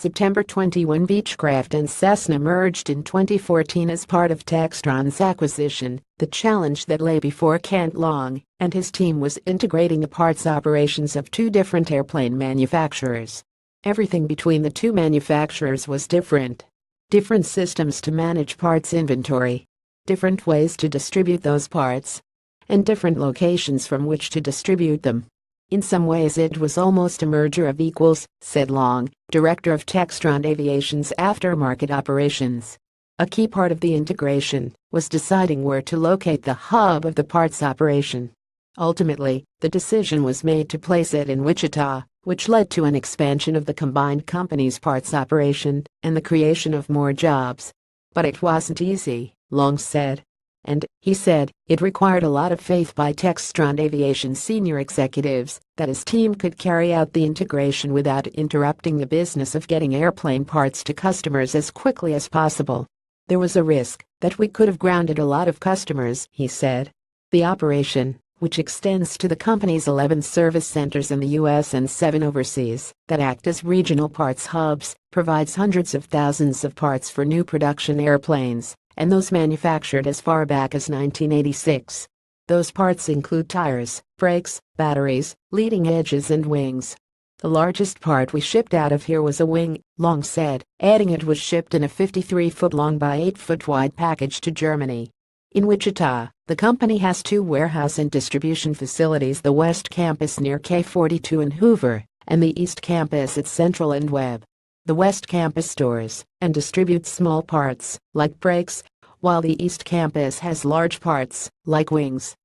September 21. Beechcraft and Cessna merged in 2014 as part of Textron's acquisition. The challenge that lay before Kent Long and his team was integrating the parts operations of two different airplane manufacturers. Everything between the two manufacturers was different. Different systems to manage parts inventory, different ways to distribute those parts, and different locations from which to distribute them. In some ways it was almost a merger of equals, said Long, director of Textron Aviation's aftermarket operations. A key part of the integration was deciding where to locate the hub of the parts operation. Ultimately, the decision was made to place it in Wichita, which led to an expansion of the combined company's parts operation and the creation of more jobs. But it wasn't easy, Long said. And, he said, it required a lot of faith by Textron Aviation senior executives that his team could carry out the integration without interrupting the business of getting airplane parts to customers as quickly as possible. There was a risk that we could have grounded a lot of customers, he said. The operation, which extends to the company's 11 service centers in the U.S. and 7 overseas that act as regional parts hubs, provides hundreds of thousands of parts for new production airplanes, and those manufactured as far back as 1986. Those parts include tires, brakes, batteries, leading edges and wings. The largest part we shipped out of here was a wing, Long said, adding it was shipped in a 53-foot long by 8-foot wide package to Germany. In Wichita, the company has two warehouse and distribution facilities: the West Campus near K42 in Hoover, and the East Campus at Central and Webb. The West Campus stores and distributes small parts, like brakes, while the East Campus has large parts, like wings.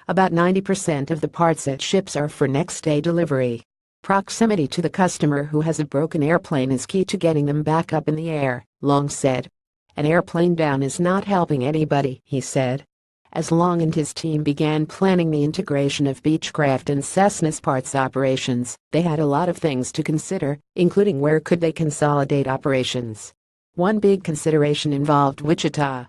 About 90% of the parts it ships are for next-day delivery. Proximity to the customer who has a broken airplane is key to getting them back up in the air, Long said. An airplane down is not helping anybody, he said. As Long and his team began planning the integration of Beechcraft and Cessna's parts operations, they had a lot of things to consider, including where could they consolidate operations. One big consideration involved Wichita.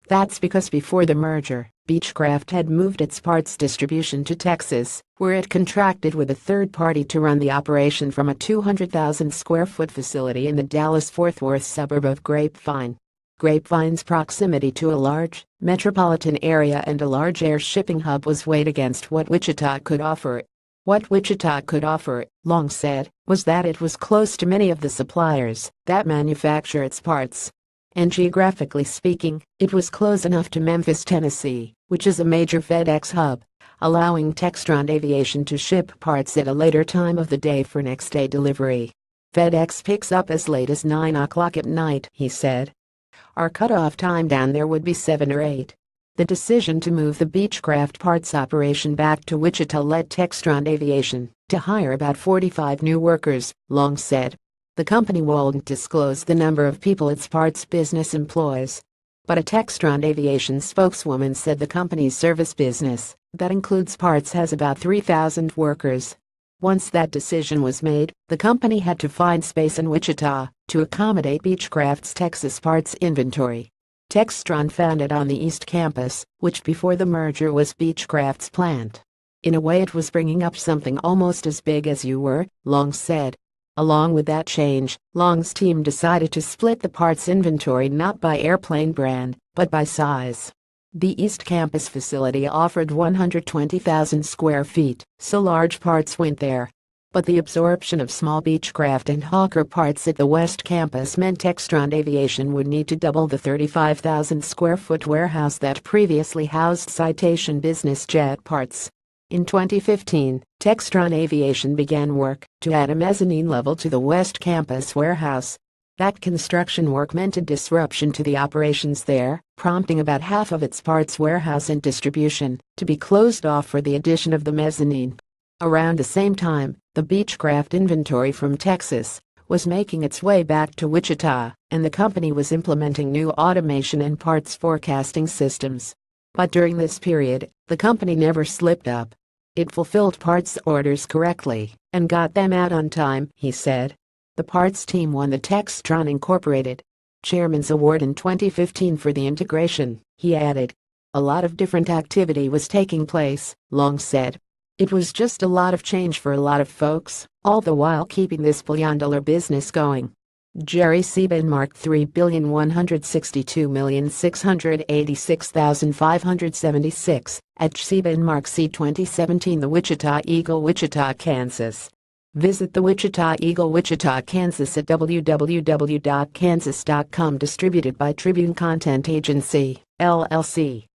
That's because before the merger, Beechcraft had moved its parts distribution to Texas, where it contracted with a third party to run the operation from a 200,000 square foot facility in the Dallas-Fort Worth suburb of Grapevine. Grapevine's proximity to a large, metropolitan area and a large air shipping hub was weighed against what Wichita could offer. What Wichita could offer, Long said, was that it was close to many of the suppliers that manufacture its parts. And geographically speaking, it was close enough to Memphis, Tennessee, which is a major FedEx hub, allowing Textron Aviation to ship parts at a later time of the day for next-day delivery. FedEx picks up as late as 9 o'clock at night, he said. Our cutoff time down there would be 7 or 8. The decision to move the Beechcraft parts operation back to Wichita led Textron Aviation to hire about 45 new workers, Long said. The company won't disclose the number of people its parts business employs. But a Textron Aviation spokeswoman said the company's service business, that includes parts, has about 3,000 workers. Once that decision was made, the company had to find space in Wichita to accommodate Beechcraft's Texas parts inventory. Textron found it on the East Campus, which before the merger was Beechcraft's plant. In a way it was bringing up something almost as big as you were, Long said. Along with that change, Long's team decided to split the parts inventory not by airplane brand, but by size. The East Campus facility offered 120,000 square feet, so large parts went there. But the absorption of small Beechcraft and Hawker parts at the West Campus meant Textron Aviation would need to double the 35,000 square foot warehouse that previously housed Citation business jet parts. In 2015, Textron Aviation began work to add a mezzanine level to the West Campus warehouse. That construction work meant a disruption to the operations there, prompting about half of its parts warehouse and distribution to be closed off for the addition of the mezzanine. Around the same time, the Beechcraft inventory from Texas was making its way back to Wichita, and the company was implementing new automation and parts forecasting systems. But during this period, the company never slipped up. It fulfilled parts orders correctly and got them out on time, he said. The parts team won the Textron Incorporated Chairman's Award in 2015 for the integration, he added. A lot of different activity was taking place, Long said. It was just a lot of change for a lot of folks, all the while keeping this billion-dollar business going. Jerry Seaben Mark 3,162,686,576 at Seaben Mark C 2017. The Wichita Eagle, Wichita, Kansas. Visit the Wichita Eagle, Wichita, Kansas at www.kansas.com. Distributed by Tribune Content Agency, LLC.